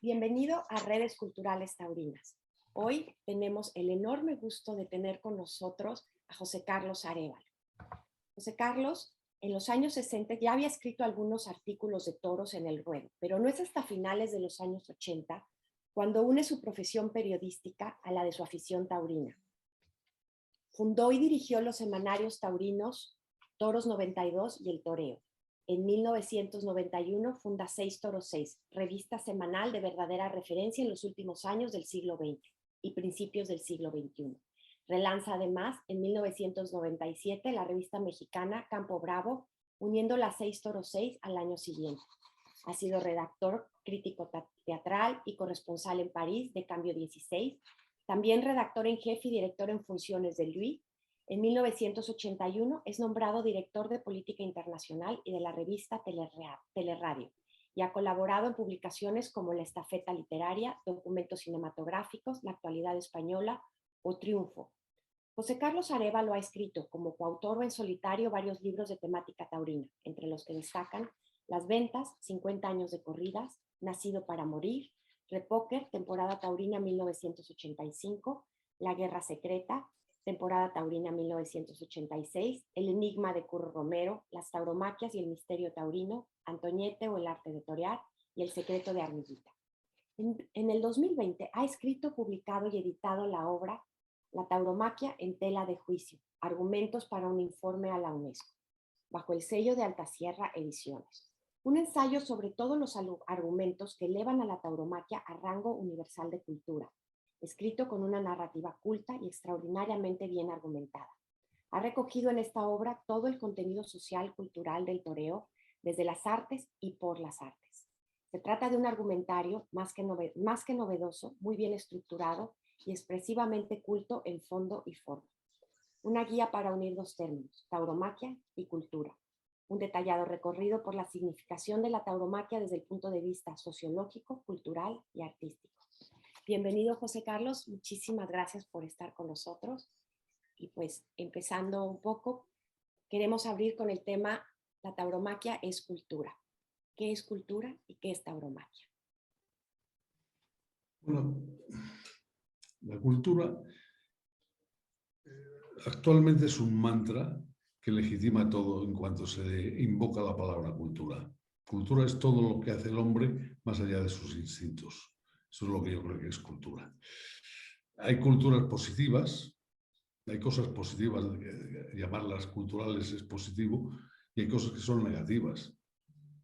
Bienvenido a Redes Culturales Taurinas. Hoy tenemos el enorme gusto de tener con nosotros a José Carlos Arévalo. José Carlos, en los años 60 ya había escrito algunos artículos de toros en el ruedo, pero no es hasta finales de los años 80 cuando une su profesión periodística a la de su afición taurina. Fundó y dirigió los semanarios taurinos Toros 92 y El Toreo. En 1991 funda Seis Toros Seis, revista semanal de verdadera referencia en los últimos años del siglo XX y principios del siglo XXI. Relanza además en 1997 la revista mexicana Campo Bravo, uniendo las Seis Toros Seis al año siguiente. Ha sido redactor, crítico teatral y corresponsal en París de Cambio 16, también redactor en jefe y director en funciones de Louis. En 1981 es nombrado director de Política Internacional y de la revista Teleradio y ha colaborado en publicaciones como La Estafeta Literaria, Documentos Cinematográficos, La Actualidad Española o Triunfo. José Carlos Arévalo ha escrito como coautor o en solitario varios libros de temática taurina, entre los que destacan Las Ventas, 50 años de corridas, Nacido para morir, Repóquer, temporada taurina 1985, La Guerra Secreta, temporada taurina 1986, El Enigma de Curro Romero, Las Tauromaquias y el Misterio Taurino, Antoñete o el Arte de Torear y El Secreto de Armillita. En el 2020 ha escrito, publicado y editado la obra La Tauromaquia en tela de juicio, argumentos para un informe a la UNESCO, bajo el sello de Altasierra Ediciones. Un ensayo sobre todos los argumentos que elevan a la tauromaquia a rango universal de cultura, escrito con una narrativa culta y extraordinariamente bien argumentada. Ha recogido en esta obra todo el contenido social cultural del toreo, desde las artes y por las artes. Se trata de un argumentario más que novedoso, muy bien estructurado y expresivamente culto en fondo y forma. Una guía para unir dos términos, tauromaquia y cultura. Un detallado recorrido por la significación de la tauromaquia desde el punto de vista sociológico, cultural y artístico. Bienvenido, José Carlos. Muchísimas gracias por estar con nosotros. Y pues, empezando un poco, queremos abrir con el tema La tauromaquia es cultura. ¿Qué es cultura y qué es tauromaquia? Bueno, la cultura actualmente es un mantra que legitima todo en cuanto se invoca la palabra cultura. Cultura es todo lo que hace el hombre más allá de sus instintos. Eso es lo que yo creo que es cultura. Hay culturas positivas, hay cosas positivas, llamarlas culturales es positivo, y hay cosas que son negativas.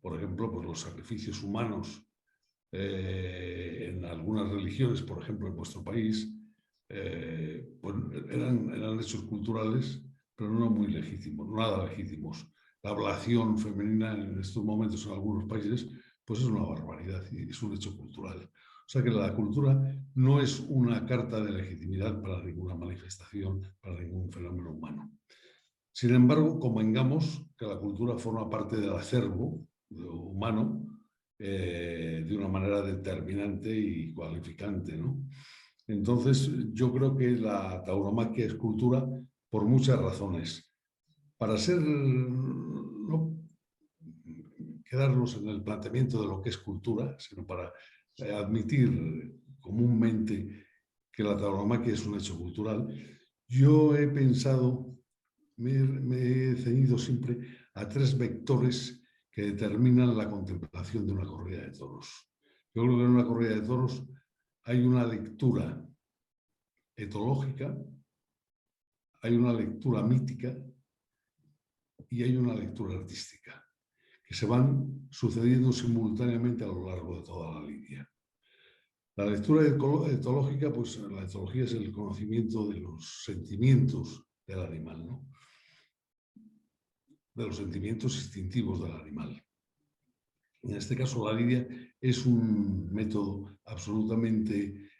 Por ejemplo, pues los sacrificios humanos en algunas religiones, por ejemplo en vuestro país, pues eran hechos culturales, pero no muy legítimos, nada legítimos. La ablación femenina en estos momentos en algunos países, pues es una barbaridad y es un hecho cultural. O sea que la cultura no es una carta de legitimidad para ninguna manifestación, para ningún fenómeno humano. Sin embargo, convengamos que la cultura forma parte del acervo humano de una manera determinante y cualificante, ¿no? Entonces, yo creo que la tauromaquia es cultura por muchas razones. Para no quedarnos en el planteamiento de lo que es cultura, sino para admitir comúnmente que la tauromaquia es un hecho cultural, yo he pensado, me he ceñido siempre a tres vectores que determinan la contemplación de una corrida de toros. Yo creo que en una corrida de toros hay una lectura etológica, hay una lectura mítica y hay una lectura artística, que se van sucediendo simultáneamente a lo largo de toda la lidia. La lectura etológica, pues la etología es el conocimiento de los sentimientos del animal, ¿no? De los sentimientos instintivos del animal. En este caso, la lidia es un método absolutamente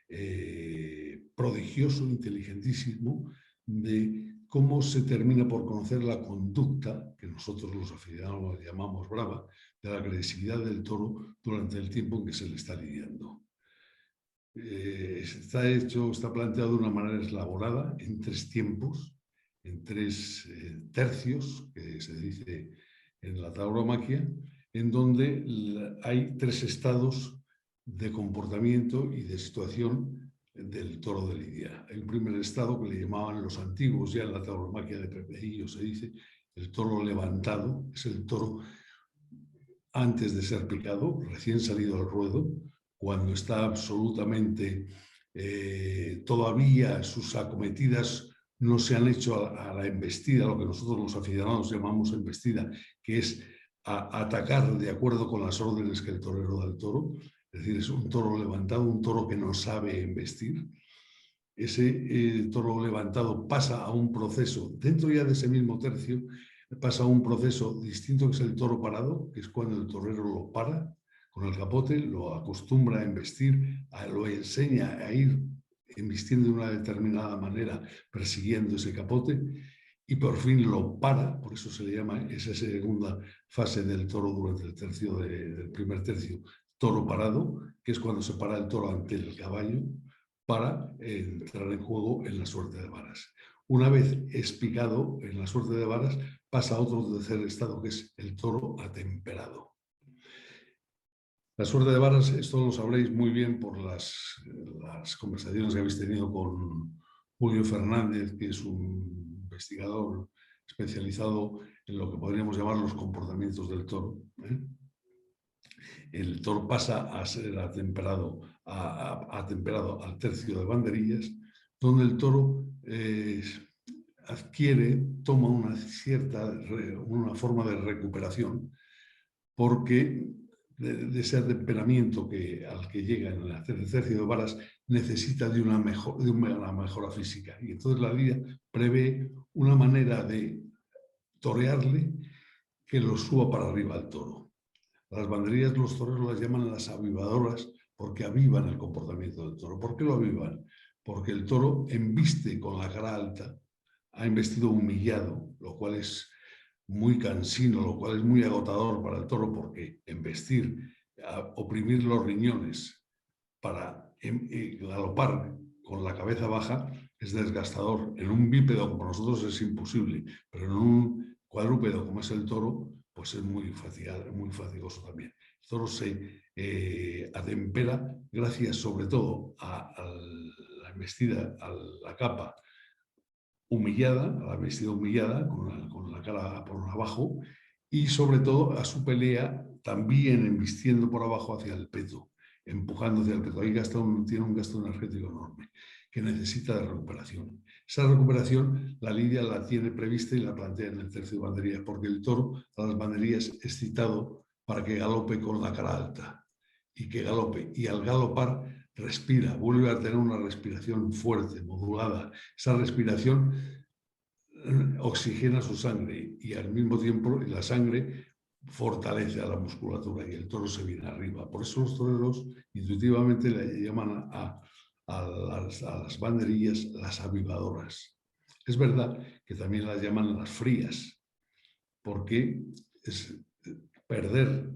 prodigioso, inteligentísimo, de cómo se termina por conocer la conducta, que nosotros los aficionados llamamos brava, de la agresividad del toro durante el tiempo en que se le está lidiando. Está planteado de una manera elaborada, en tres tiempos, en tres tercios, que se dice en la tauromaquia, en donde hay tres estados de comportamiento y de situación del toro de Lidia. Hay un primer estado que le llamaban los antiguos, ya en la tauromaquia de Pepeillo se dice, el toro levantado, es el toro antes de ser picado, recién salido al ruedo, cuando está absolutamente, todavía sus acometidas no se han hecho a la embestida, lo que nosotros los aficionados llamamos embestida, que es atacar de acuerdo con las órdenes que el torero da al toro. Es decir, es un toro levantado, un toro que no sabe embestir. Ese toro levantado pasa a un proceso, dentro ya de ese mismo tercio, pasa a un proceso distinto que es el toro parado, que es cuando el torero lo para con el capote, lo acostumbra a embestir, lo enseña a ir embistiendo de una determinada manera, persiguiendo ese capote, y por fin lo para, por eso se le llama esa segunda fase del toro durante el tercio del primer tercio, toro parado, que es cuando se para el toro ante el caballo para entrar en juego en la suerte de varas. Una vez explicado en la suerte de varas, pasa a otro tercer estado, que es el toro atemperado. La suerte de varas, esto lo sabréis muy bien por las conversaciones que habéis tenido con Julio Fernández, que es un investigador especializado en lo que podríamos llamar los comportamientos del toro. El toro pasa a ser atemperado al tercio de banderillas, donde el toro toma una forma de recuperación, porque de ese temperamento al que llega en el tercio de varas necesita de una mejora física. Y entonces la lidia prevé una manera de torearle que lo suba para arriba al toro. Las banderillas los toreros las llaman las avivadoras porque avivan el comportamiento del toro. ¿Por qué lo avivan? Porque el toro embiste con la cara alta, ha embestido humillado, lo cual es muy cansino, lo cual es muy agotador para el toro, porque embestir, oprimir los riñones para galopar con la cabeza baja es desgastador. En un bípedo como nosotros es imposible, pero en un cuadrúpedo como es el toro, pues es muy fatigoso también. El toro se atempera gracias sobre todo a la embestida, a la capa humillada, a la vestida humillada, con la cara por abajo, y sobre todo a su pelea también embistiendo por abajo hacia el peto, empujando hacia el peto. Ahí tiene un gasto energético enorme que necesita de recuperación. Esa recuperación la lidia la tiene prevista y la plantea en el tercio de banderillas, porque el toro a las banderillas es citado para que galope con la cara alta y que galope, y al galopar respira, vuelve a tener una respiración fuerte, modulada. Esa respiración oxigena su sangre y al mismo tiempo la sangre fortalece a la musculatura y el toro se viene arriba. Por eso los toreros intuitivamente le llaman a las banderillas las avivadoras. Es verdad que también las llaman las frías, porque es perder,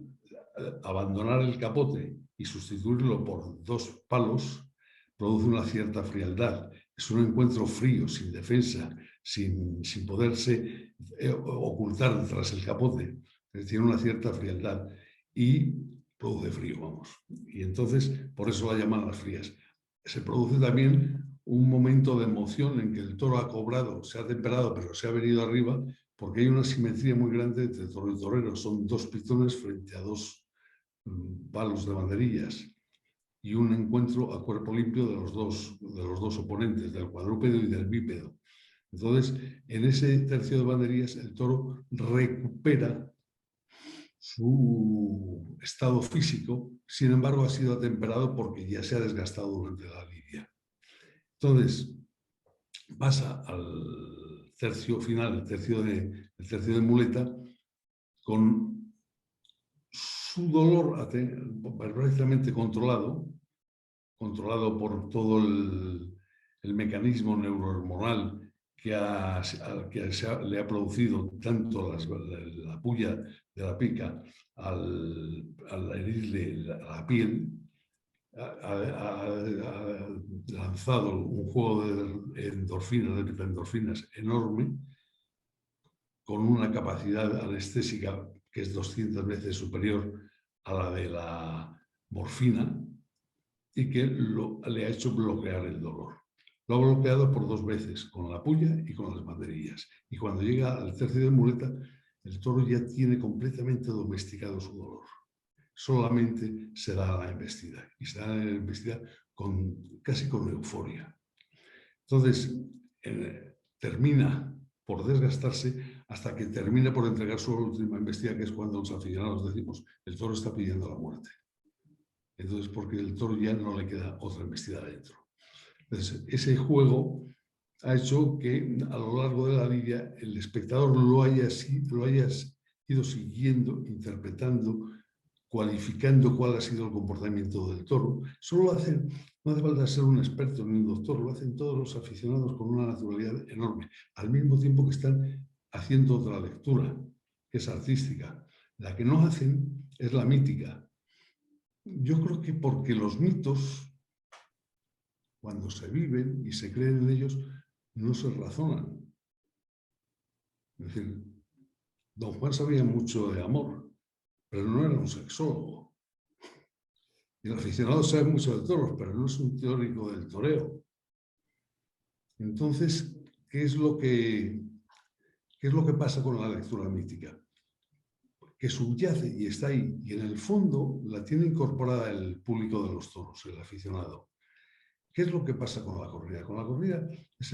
abandonar el capote y sustituirlo por dos palos produce una cierta frialdad. Es un encuentro frío, sin defensa, sin poderse ocultar tras el capote. Tiene una cierta frialdad y produce frío, vamos. Y entonces, por eso la llaman las frías. Se produce también un momento de emoción en que el toro ha cobrado, se ha temperado, pero se ha venido arriba, porque hay una simetría muy grande entre toro y torero. Son dos pitones frente a dos palos de banderillas y un encuentro a cuerpo limpio de los dos oponentes, del cuadrúpedo y del bípedo. Entonces, en ese tercio de banderillas, el toro recupera su estado físico, sin embargo, ha sido atemperado porque ya se ha desgastado durante la lidia. Entonces, pasa al tercio final, el tercio de muleta, con su dolor perfectamente controlado por todo el mecanismo neurohormonal que le ha producido tanto la puya de la pica al herirle la piel, ha lanzado un juego de endorfinas, de betaendorfinas enorme, con una capacidad anestésica que es 200 veces superior a la de la morfina, y que le ha hecho bloquear el dolor. Lo ha bloqueado por 2 veces, con la puya y con las banderillas. Y cuando llega al tercio de muleta, el toro ya tiene completamente domesticado su dolor. Solamente se da la embestida, y se da la embestida casi con euforia. Entonces, termina por desgastarse hasta que termina por entregar su última embestida, que es cuando los aficionados decimos, el toro está pidiendo la muerte. Entonces, porque el toro ya no le queda otra embestida dentro. Entonces, ese juego ha hecho que a lo largo de la lidia el espectador lo haya ido siguiendo, interpretando, cualificando cuál ha sido el comportamiento del toro. No hace falta ser un experto ni un doctor, lo hacen todos los aficionados con una naturalidad enorme, al mismo tiempo que están haciendo otra lectura, que es artística. La que no hacen es la mítica. Yo creo que porque los mitos, cuando se viven y se creen en ellos, no se razonan. Es decir, don Juan sabía mucho de amor, pero no era un sexólogo. Y el aficionado sabe mucho de toros, pero no es un teórico del toreo. Entonces, ¿qué es lo que pasa con la lectura mítica? Que subyace y está ahí, y en el fondo la tiene incorporada el público de los toros, el aficionado. ¿Qué es lo que pasa con la corrida? Con la corrida es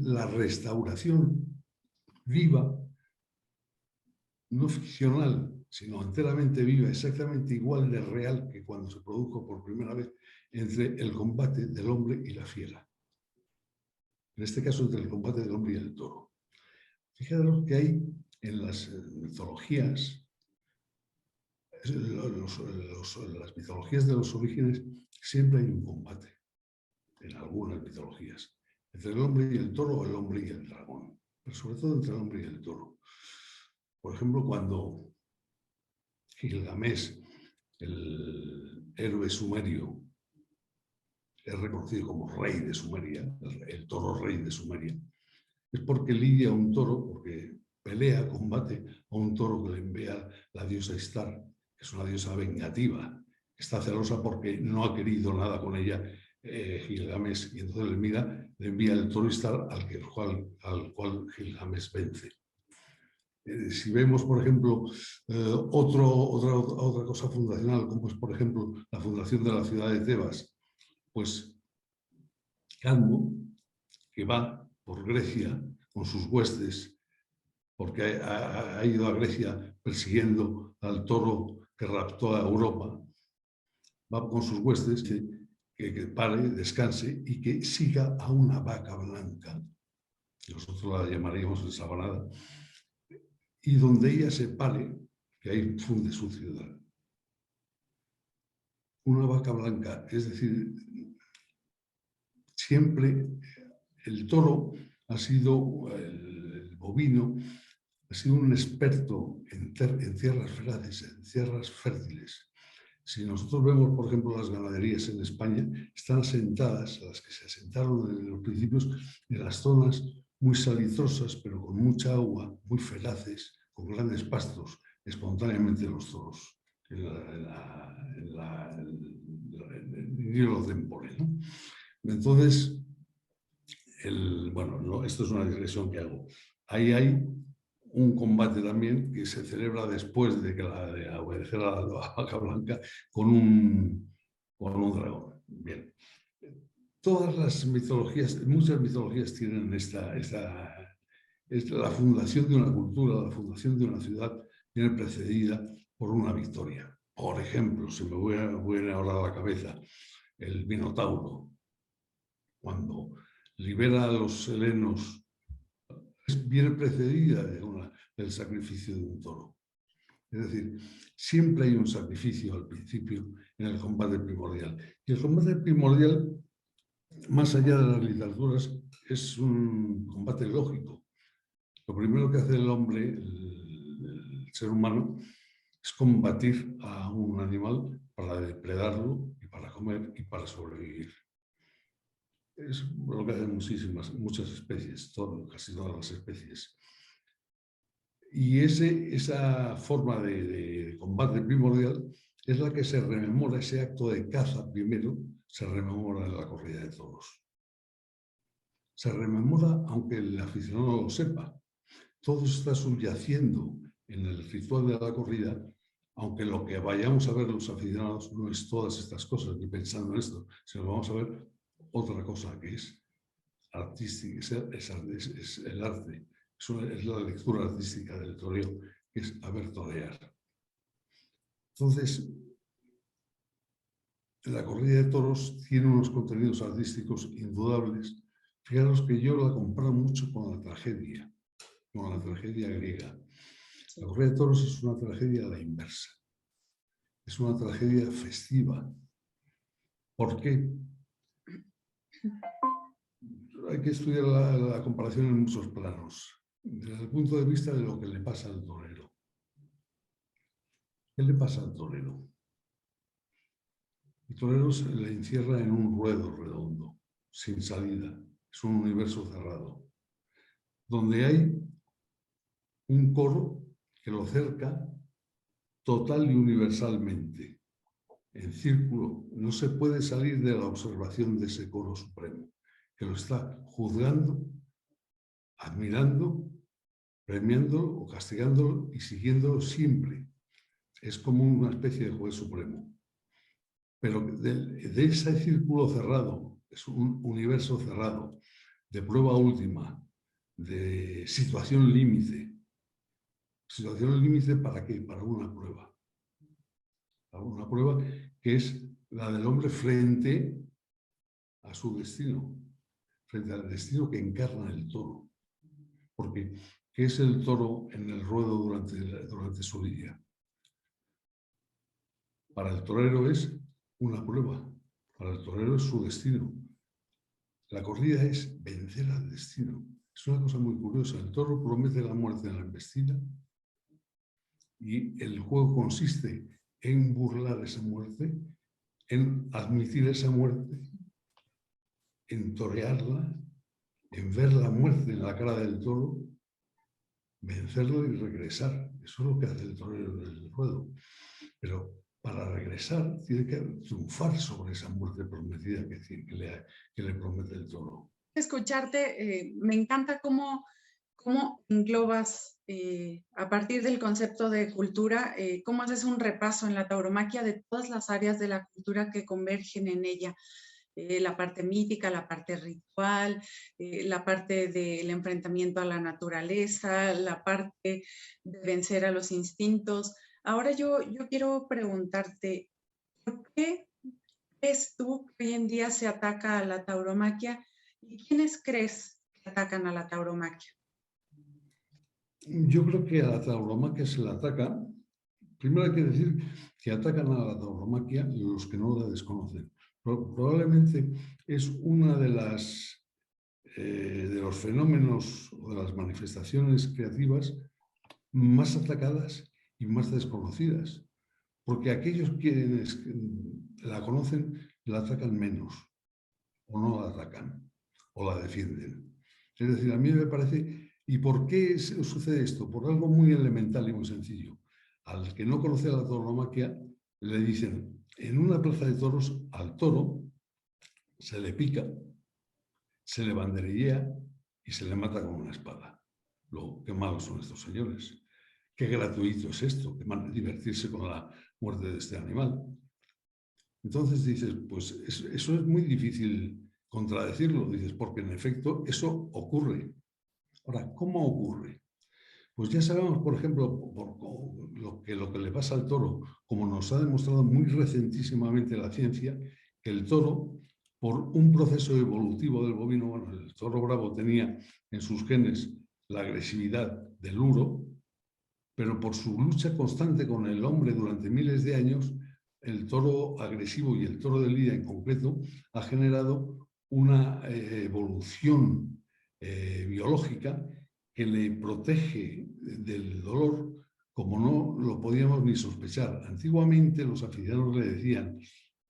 la restauración viva, no ficcional, sino enteramente viva, exactamente igual de real que cuando se produjo por primera vez entre el combate del hombre y la fiera. En este caso, entre el combate del hombre y el toro. Fíjate que hay en las mitologías, las mitologías de los orígenes, siempre hay un combate, en algunas mitologías, entre el hombre y el toro o el hombre y el dragón, pero sobre todo entre el hombre y el toro. Por ejemplo, cuando Gilgamesh, el héroe sumerio, es reconocido como rey de Sumeria, el toro rey de Sumeria, es porque lidia a un toro, porque pelea, combate a un toro que le envía la diosa Istar, que es una diosa vengativa, que está celosa porque no ha querido nada con ella Gilgamesh, y entonces le envía el toro Istar al cual Gilgamesh vence. Si vemos, por ejemplo, otra cosa fundacional, como es, por ejemplo, la fundación de la ciudad de Tebas, pues Cadmo, que va por Grecia con sus huestes, porque ha ido a Grecia persiguiendo al toro que raptó a Europa, va con sus huestes, que pare, descanse y que siga a una vaca blanca, nosotros la llamaríamos ensabanada, y donde ella se pare, que ahí funde su ciudad. Una vaca blanca, es decir, siempre el toro ha sido, el bovino, ha sido un experto en tierras fértiles, en tierras fértiles. Si nosotros vemos, por ejemplo, las ganaderías en España, están asentadas, las que se asentaron en los principios, en las zonas muy salitrosas, pero con mucha agua, muy feraces, con grandes pastos, espontáneamente los toros, en el hielo tempore, ¿no? Entonces, bueno, no, esto es una digresión que hago. Ahí hay un combate también que se celebra después de obedecer a la vaca blanca con un dragón. Bien. Todas las mitologías, muchas mitologías tienen la fundación de una cultura, la fundación de una ciudad viene precedida por una victoria. Por ejemplo, se me viene ahora a la cabeza el Minotauro, cuando libera a los helenos, viene precedida del sacrificio de un toro. Es decir, siempre hay un sacrificio al principio en el combate primordial. Y el combate primordial, más allá de las literaturas, es un combate lógico. Lo primero que hace el hombre, el ser humano, es combatir a un animal para depredarlo y para comer y para sobrevivir. Es lo que hacen muchas especies, casi todas las especies. Y esa forma de combate primordial es la que se rememora, ese acto de caza primero, se rememora la corrida de toros. Se rememora aunque el aficionado no lo sepa. Todo está subyaciendo en el ritual de la corrida, aunque lo que vayamos a ver los aficionados no es todas estas cosas, ni pensando en esto, sino vamos a ver otra cosa que es artística, es el arte, es la lectura artística del toreo, que es haber torear. Entonces, la corrida de toros tiene unos contenidos artísticos indudables. Fijaros que yo la comparo mucho con la tragedia griega. La corrida de toros es una tragedia a la inversa. Es una tragedia festiva. ¿Por qué? Hay que estudiar la comparación en muchos planos. Desde el punto de vista de lo que le pasa al torero. ¿Qué le pasa al torero? El torero se le encierra en un ruedo redondo, sin salida. Es un universo cerrado, donde hay un coro que lo cerca total y universalmente, en círculo. No se puede salir de la observación de ese coro supremo, que lo está juzgando, admirando, premiándolo o castigándolo y siguiéndolo siempre. Es como una especie de juez supremo. Pero de ese círculo cerrado, es un universo cerrado, de prueba última, de situación límite. ¿Situación límite para qué? Para una prueba. Para una prueba que es la del hombre frente a su destino, frente al destino que encarna el toro. Porque, ¿qué es el toro en el ruedo durante su día? Para el torero es una prueba, para el torero es su destino. La corrida es vencer al destino. Es una cosa muy curiosa. El toro promete la muerte en la embestida y el juego consiste en burlar esa muerte, en admitir esa muerte, en torearla, en ver la muerte en la cara del toro, vencerlo y regresar. Eso es lo que hace el torero en el ruedo. Pero para regresar tiene que triunfar sobre esa muerte prometida que le promete el toro. Escucharte, me encanta cómo englobas a partir del concepto de cultura, cómo haces un repaso en la tauromaquia de todas las áreas de la cultura que convergen en ella. La parte mítica, la parte ritual, la parte del enfrentamiento a la naturaleza, la parte de vencer a los instintos. Ahora yo quiero preguntarte, ¿por qué crees tú que hoy en día se ataca a la tauromaquia y quiénes crees que atacan a la tauromaquia? Yo creo que a la tauromaquia se la ataca. Primero hay que decir que atacan a la tauromaquia los que no la desconocen. Probablemente es una de los fenómenos o de las manifestaciones creativas más atacadas y más desconocidas, porque aquellos quienes la conocen la atacan menos, o no la atacan, o la defienden. Es decir, a mí me parece, ¿y por qué sucede esto? Por algo muy elemental y muy sencillo. Al que no conoce la tauromaquia, le dicen, en una plaza de toros, al toro se le pica, se le banderillea y se le mata con una espada. Luego, qué malos son estos señores. Qué gratuito es esto, que van a divertirse con la muerte de este animal. Entonces dices, pues eso es muy difícil contradecirlo, dices, porque en efecto eso ocurre. Ahora, ¿cómo ocurre? Pues ya sabemos, por ejemplo, lo que le pasa al toro, como nos ha demostrado muy recentísimamente la ciencia, que el toro, por un proceso evolutivo del bovino, bueno, el toro bravo tenía en sus genes la agresividad del uro, pero por su lucha constante con el hombre durante miles de años, el toro agresivo y el toro de lidia en concreto ha generado una evolución biológica que le protege del dolor como no lo podíamos ni sospechar. Antiguamente los aficionados le decían,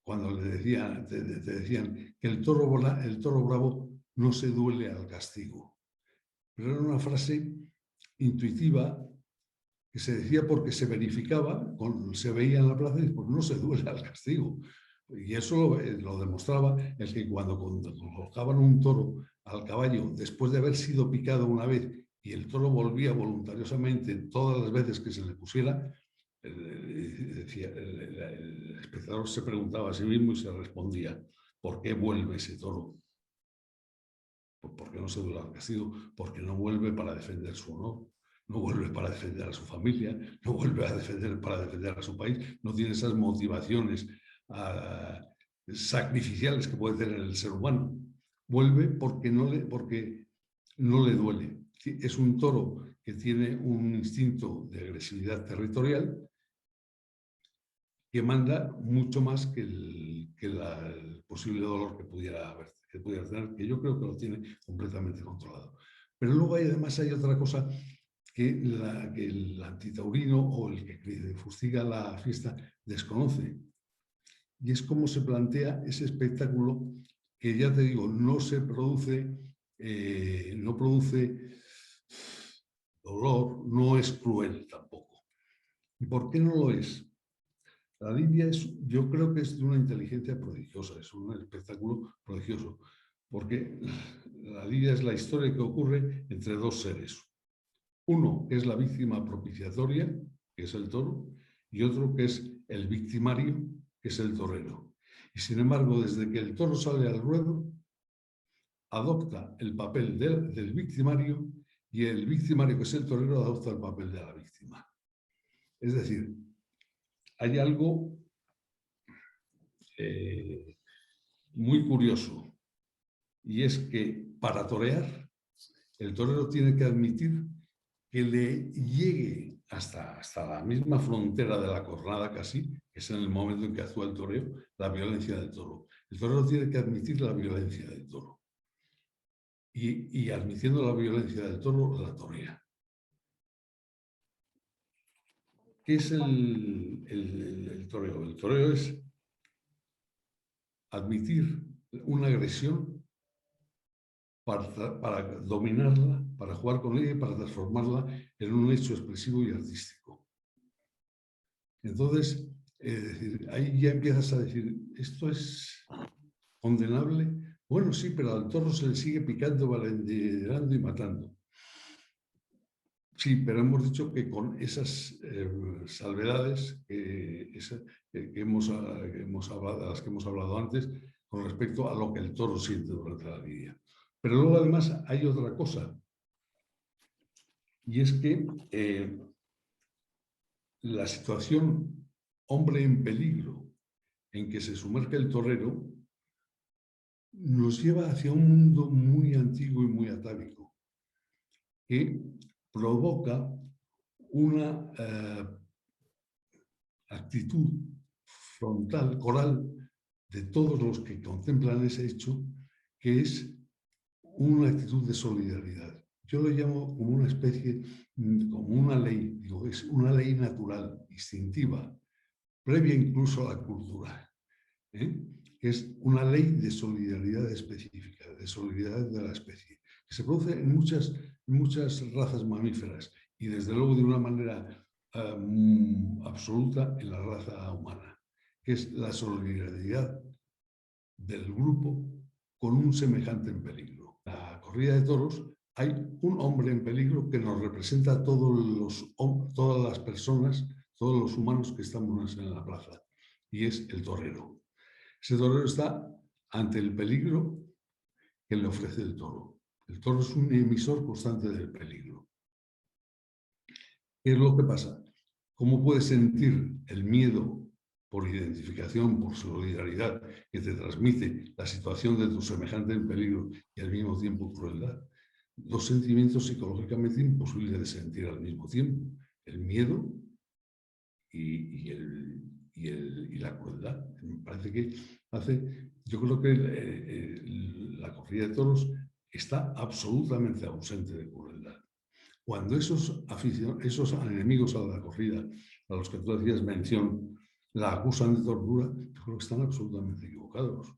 cuando te decían que el toro bravo no se duele al castigo. Pero era una frase intuitiva que se decía porque se verificaba, se veía en la plaza y pues no se duele al castigo. Y eso lo demostraba el que cuando colocaban un toro al caballo, después de haber sido picado una vez, y el toro volvía voluntariosamente todas las veces que se le pusiera, el espectador se preguntaba a sí mismo y se respondía: ¿por qué vuelve ese toro? ¿Por qué no se duele al castigo? Porque no vuelve para defender su honor, no vuelve para defender a su familia, no vuelve para defender a su país, no tiene esas motivaciones sacrificiales que puede tener el ser humano. Vuelve porque no le duele. Es un toro que tiene un instinto de agresividad territorial que manda mucho más que el posible dolor que pudiera tener, que yo creo que lo tiene completamente controlado. Pero luego además hay otra cosa que el antitaurino o el que fustiga la fiesta desconoce, y es cómo se plantea ese espectáculo que, ya te digo, no produce dolor, no es cruel tampoco. ¿Y por qué no lo es? La lidia yo creo que es de una inteligencia prodigiosa, es un espectáculo prodigioso, porque la lidia es la historia que ocurre entre dos seres. Uno que es la víctima propiciatoria, que es el toro, y otro que es el victimario, que es el torero. Y sin embargo, desde que el toro sale al ruedo, adopta el papel del victimario, y el victimario, que es el torero, adopta el papel de la víctima. Es decir, hay algo muy curioso, y es que para torear, el torero tiene que admitir que le llegue hasta la misma frontera de la cornada casi, que es en el momento en que actúa el toreo, la violencia del toro. El torero tiene que admitir la violencia del toro. Y admitiendo la violencia del toro, la torea. ¿Qué es el toreo? El toreo es admitir una agresión para dominarla, para jugar con ella y para transformarla en un hecho expresivo y artístico. Entonces, ahí ya empiezas a decir, ¿esto es condenable? Bueno, sí, pero al toro se le sigue picando, balandeando y matando. Sí, pero hemos dicho que con esas salvedades de las que hemos hablado antes, con respecto a lo que el toro siente durante la lidia. Pero luego además hay otra cosa, y es que la situación hombre en peligro en que se sumerge el torero nos lleva hacia un mundo muy antiguo y muy atávico, que provoca una actitud frontal, coral, de todos los que contemplan ese hecho, que es una actitud de solidaridad. Yo lo llamo como una especie, como una ley, digo, es una ley natural, instintiva, previa incluso a la cultura, que es una ley de solidaridad específica, de solidaridad de la especie, que se produce en muchas razas mamíferas y desde luego de una manera absoluta en la raza humana, que es la solidaridad del grupo con un semejante en peligro. En la corrida de toros hay un hombre en peligro que nos representa a todas las personas, todos los humanos que estamos en la plaza, y es el torero. Ese torero está ante el peligro que le ofrece el toro. El toro es un emisor constante del peligro. ¿Qué es lo que pasa? ¿Cómo puedes sentir el miedo por identificación, por solidaridad, que te transmite la situación de tu semejante en peligro y al mismo tiempo crueldad? Dos sentimientos psicológicamente imposibles de sentir al mismo tiempo: el miedo y la crueldad. Me parece que yo creo que la corrida de toros está absolutamente ausente de crueldad. Cuando esos enemigos a la corrida, a los que tú hacías mención, la acusan de tortura, yo creo que están absolutamente equivocados.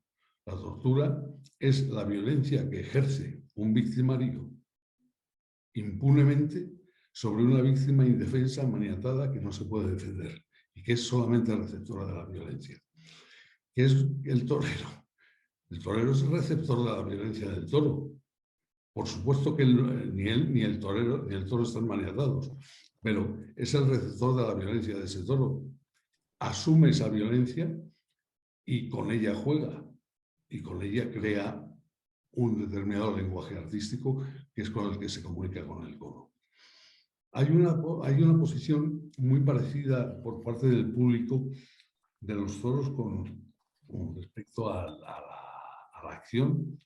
La tortura es la violencia que ejerce un victimario impunemente sobre una víctima indefensa, maniatada, que no se puede defender y que es solamente receptora de la violencia. ¿Qué es el torero? El torero es el receptor de la violencia del toro. Por supuesto que ni él, ni el torero, ni el toro están maniatados, pero es el receptor de la violencia de ese toro. Asume esa violencia y con ella juega, y con ella crea un determinado lenguaje artístico que es con el que se comunica con el coro. Hay una posición muy parecida por parte del público de los toros con respecto a la acción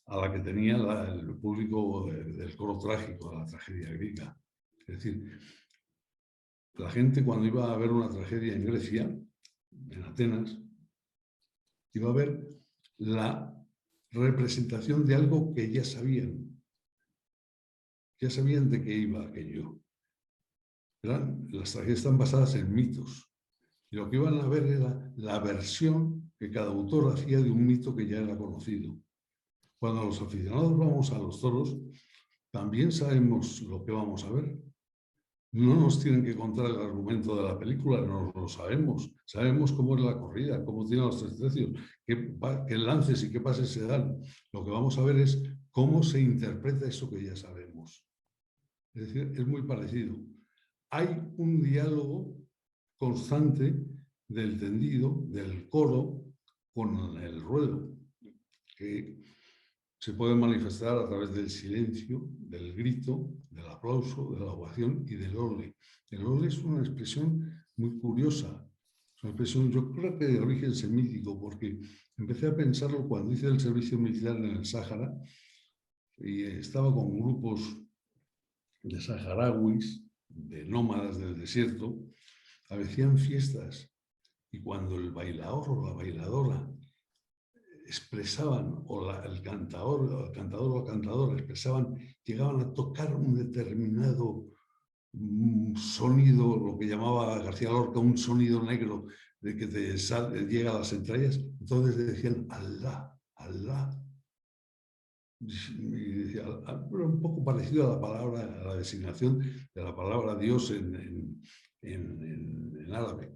a la que tenía el público del coro trágico, de la tragedia griega. Es decir, la gente cuando iba a ver una tragedia en Grecia, en Atenas, iba a ver la representación de algo que ya sabían. Ya sabían de qué iba aquello. Las tragedias están basadas en mitos. Y lo que iban a ver era la versión que cada autor hacía de un mito que ya era conocido. Cuando los aficionados vamos a los toros, también sabemos lo que vamos a ver. No nos tienen que contar el argumento de la película, no lo sabemos. Sabemos cómo es la corrida, cómo tienen los tres tercios, qué lances y qué pases se dan. Lo que vamos a ver es cómo se interpreta eso que ya sabemos. Es decir, es muy parecido. Hay un diálogo constante del tendido, del coro, con el ruedo, que se puede manifestar a través del silencio, del grito, del aplauso, de la ovación y del ole. El ole es una expresión muy curiosa. Es una expresión, yo creo que de origen semítico, porque empecé a pensarlo cuando hice el servicio militar en el Sáhara y estaba con grupos de saharauis, de nómadas del desierto, hacían fiestas y cuando el bailador o la bailadora expresaban, o el cantador o la cantadora expresaban, llegaban a tocar un determinado sonido, lo que llamaba García Lorca un sonido negro de que te llega a las entrañas, entonces decían Alá, Alá. Y decía, un poco parecido a la palabra, a la designación de la palabra Dios en árabe.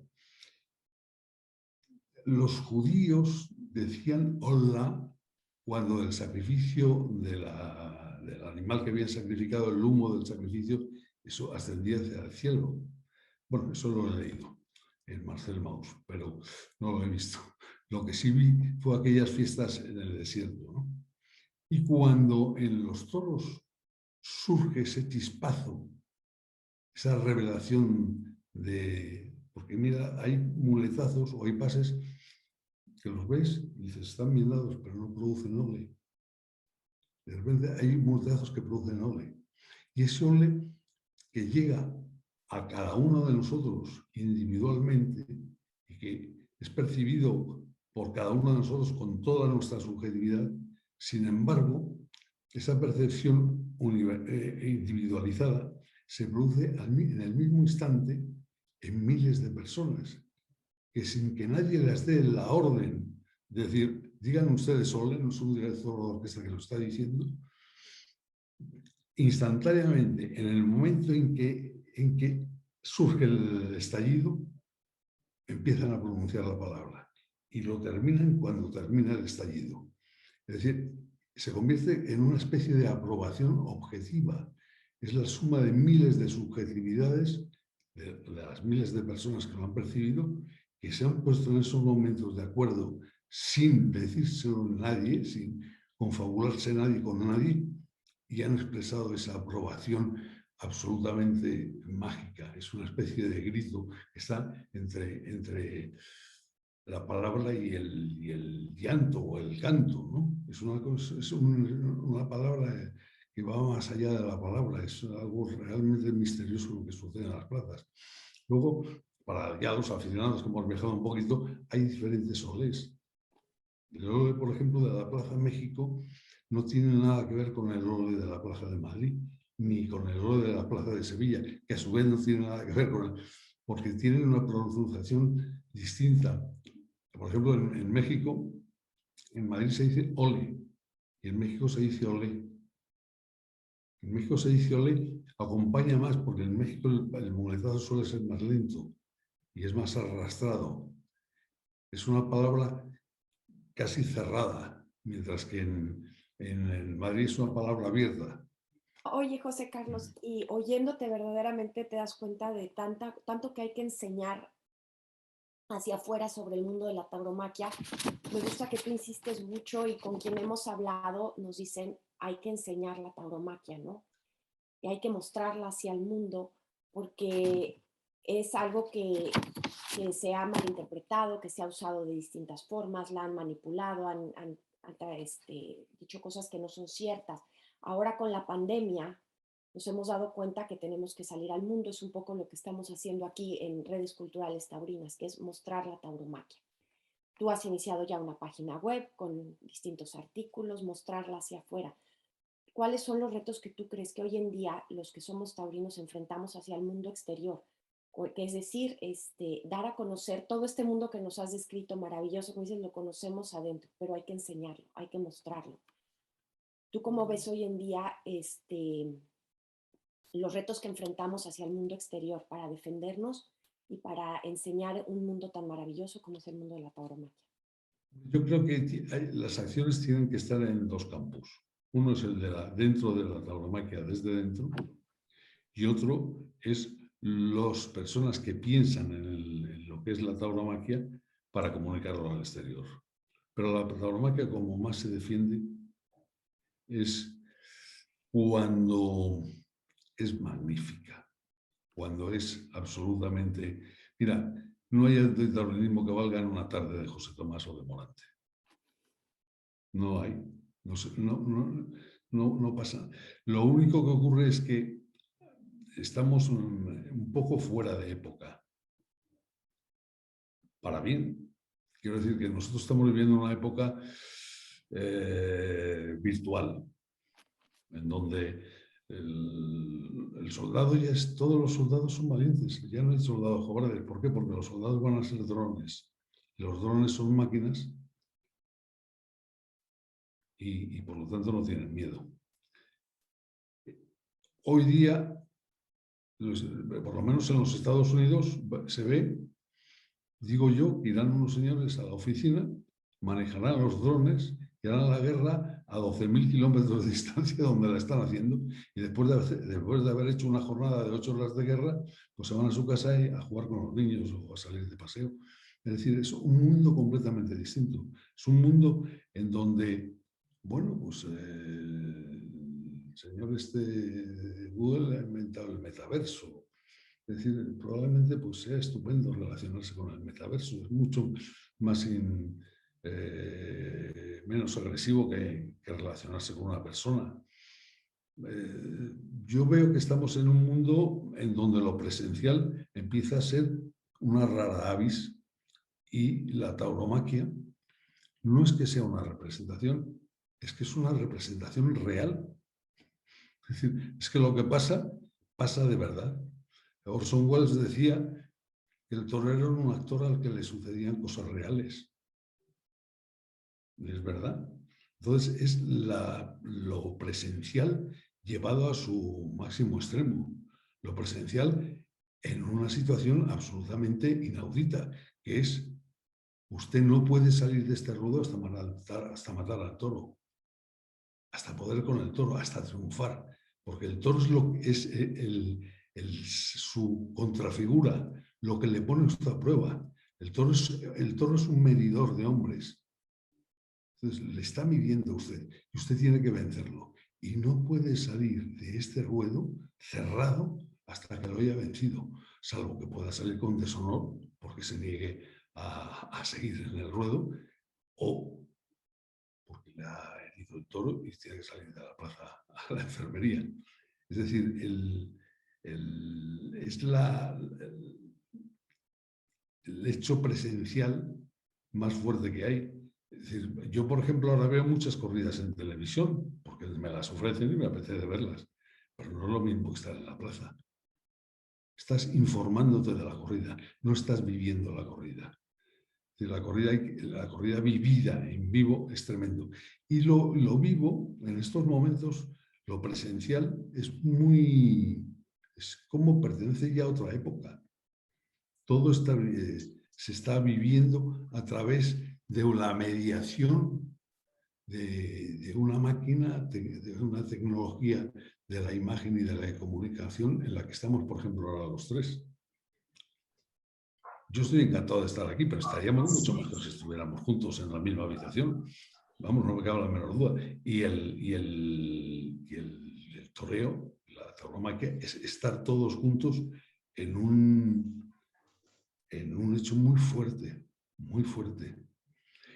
Los judíos decían hola cuando el sacrificio del animal que habían sacrificado, el humo del sacrificio, eso ascendía hacia el cielo. Bueno, eso lo he leído en Marcel Mauss, pero no lo he visto. Lo que sí vi fue aquellas fiestas en el desierto, ¿no? Y cuando en los toros surge ese chispazo, esa revelación de... Porque mira, hay muletazos o hay pases que los ves y dices, están bien dados, pero no producen ole. De repente hay muletazos que producen ole. Y ese ole que llega a cada uno de nosotros individualmente y que es percibido por cada uno de nosotros con toda nuestra subjetividad, sin embargo, esa percepción individualizada se produce en el mismo instante en miles de personas, que sin que nadie les dé la orden de decir, digan ustedes ole, no es un director de orquesta que lo está diciendo, instantáneamente, en el momento en que surge el estallido, empiezan a pronunciar la palabra y lo terminan cuando termina el estallido. Es decir, se convierte en una especie de aprobación objetiva. Es la suma de miles de subjetividades, de las miles de personas que lo han percibido, que se han puesto en esos momentos de acuerdo sin decírselo a nadie, sin confabularse nadie con nadie, y han expresado esa aprobación absolutamente mágica. Es una especie de grito que está entre la palabra y el llanto o el canto, ¿no? Es una palabra que va más allá de la palabra, es algo realmente misterioso lo que sucede en las plazas. Luego, para ya los aficionados que hemos viajado un poquito, hay diferentes olés. El ole, por ejemplo, de la Plaza México no tiene nada que ver con el ole de la Plaza de Madrid, ni con el ole de la Plaza de Sevilla, que a su vez no tiene nada que ver con él, porque tienen una pronunciación distinta. Por ejemplo, en México, en Madrid se dice ole, y en México se dice olé. En México se dice olé, acompaña más, porque en México el muletazo suele ser más lento y es más arrastrado. es una palabra casi cerrada, mientras que en Madrid es una palabra abierta. Oye, José Carlos, y oyéndote verdaderamente te das cuenta de tanto que hay que enseñar hacia afuera sobre el mundo de la tauromaquia. Me gusta que tú insistes mucho y con quien hemos hablado nos dicen hay que enseñar la tauromaquia, ¿no? Y hay que mostrarla hacia el mundo porque es algo que se ha malinterpretado, que se ha usado de distintas formas, la han manipulado, han dicho cosas que no son ciertas. Ahora con la pandemia nos hemos dado cuenta que tenemos que salir al mundo, es un poco lo que estamos haciendo aquí en Redes Culturales Taurinas, que es mostrar la tauromaquia. Tú has iniciado ya una página web con distintos artículos, mostrarla hacia afuera. ¿Cuáles son los retos que tú crees que hoy en día los que somos taurinos enfrentamos hacia el mundo exterior? Que es decir, dar a conocer todo este mundo que nos has descrito maravilloso, como dices, lo conocemos adentro, pero hay que enseñarlo, hay que mostrarlo. ¿Tú cómo ves hoy en día los retos que enfrentamos hacia el mundo exterior para defendernos y para enseñar un mundo tan maravilloso como es el mundo de la tauromaquia? Yo creo que las acciones tienen que estar en dos campos. Uno es el de dentro de la tauromaquia, desde dentro, y otro es las personas que piensan en lo que es la tauromaquia para comunicarlo al exterior. Pero la tauromaquia, como más se defiende, es cuando es magnífica, cuando es absolutamente... Mira, no hay taurinismo que valga en una tarde de José Tomás o de Morante. No hay. No pasa. Lo único que ocurre es que estamos un poco fuera de época. Para bien. Quiero decir que nosotros estamos viviendo una época virtual, en donde el soldado ya es, todos los soldados son valientes, ya no hay soldados cobardes. ¿Por qué? Porque los soldados van a ser drones. Los drones son máquinas y por lo tanto no tienen miedo. Hoy día, por lo menos en los Estados Unidos, se ve, digo yo, irán unos señores a la oficina, manejarán los drones y harán la guerra a 12.000 kilómetros de distancia donde la están haciendo, y después de haber hecho una jornada de 8 horas de guerra, pues se van a su casa a jugar con los niños o a salir de paseo. Es decir, es un mundo completamente distinto. Es un mundo en donde, bueno, pues el señor Google ha inventado el metaverso. Es decir, probablemente pues, sea estupendo relacionarse con el metaverso. Es mucho más menos agresivo que relacionarse con una persona. Yo veo que estamos en un mundo en donde lo presencial empieza a ser una rara avis, y la tauromaquia no es que sea una representación, es que es una representación real. Es decir, es que lo que pasa, pasa de verdad. Orson Welles decía que el torero era un actor al que le sucedían cosas reales. Es verdad. Entonces es lo presencial llevado a su máximo extremo. Lo presencial en una situación absolutamente inaudita, que es: usted no puede salir de este ruedo hasta matar al toro, hasta poder con el toro, hasta triunfar, porque el toro es su contrafigura, lo que le pone usted a prueba. El toro es un medidor de hombres. Entonces, le está midiendo a usted y usted tiene que vencerlo. Y no puede salir de este ruedo cerrado hasta que lo haya vencido, salvo que pueda salir con deshonor porque se niegue a seguir en el ruedo, o porque le ha herido el toro y tiene que salir de la plaza a la enfermería. Es decir, es el hecho presencial más fuerte que hay. Es decir, yo, por ejemplo, ahora veo muchas corridas en televisión, porque me las ofrecen y me apetece verlas, pero no es lo mismo que estar en la plaza. Estás informándote de la corrida, no estás viviendo la corrida. La corrida vivida en vivo es tremendo. Y lo vivo en estos momentos, lo presencial, es como pertenece ya a otra época. Todo está, se está viviendo a través de la mediación de una máquina, de una tecnología de la imagen y de la comunicación en la que estamos, por ejemplo, ahora los tres. Yo estoy encantado de estar aquí, pero estaríamos mucho mejor si estuviéramos juntos en la misma habitación. Vamos, no me cabe la menor duda. Y el toreo, la tauromaquia, es estar todos juntos en un hecho muy fuerte,